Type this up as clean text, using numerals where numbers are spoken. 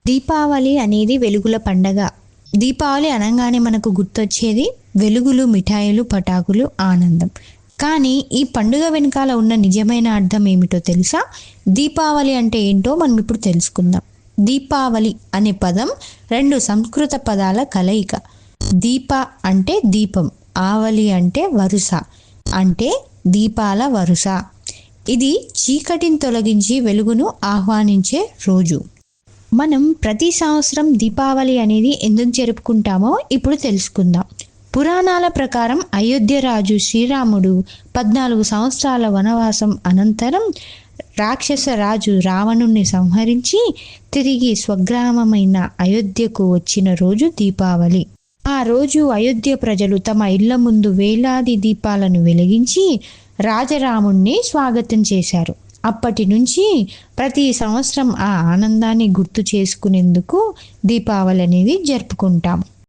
దీపావళి అనేది వెలుగుల పండగ. దీపావళి అనగానే మనకు గుర్తొచ్చేది వెలుగులు, మిఠాయిలు, పటాకులు, ఆనందం. కానీ ఈ పండుగ వెనకాల ఉన్న నిజమైన అర్థం ఏమిటో తెలుసా? దీపావళి అంటే ఏంటో మనం ఇప్పుడు తెలుసుకుందాం. దీపావళి అనే పదం 2 సంస్కృత పదాల కలయిక. దీప అంటే దీపం, ఆవలి అంటే వరుస, అంటే దీపాల వరుస. ఇది చీకటిని తొలగించి వెలుగును ఆహ్వానించే రోజు. మనం ప్రతి సంవత్సరం దీపావళి అనేది ఎందుకు జరుపుకుంటామో ఇప్పుడు తెలుసుకుందాం. పురాణాల ప్రకారం అయోధ్య రాజు శ్రీరాముడు 14 సంవత్సరాల వనవాసం అనంతరం రాక్షస రాజు రావణుణ్ణి సంహరించి తిరిగి స్వగ్రామమైన అయోధ్యకు వచ్చిన రోజు దీపావళి. ఆ రోజు అయోధ్య ప్రజలు తమ ఇళ్ల ముందు వేలాది దీపాలను వెలిగించి రాజరాముణ్ణి స్వాగతం చేశారు. అప్పటి నుంచి ప్రతి సంవత్సరం ఆ ఆనందాన్ని గుర్తు చేసుకునేందుకు దీపావళి అనేది జరుపుకుంటాం.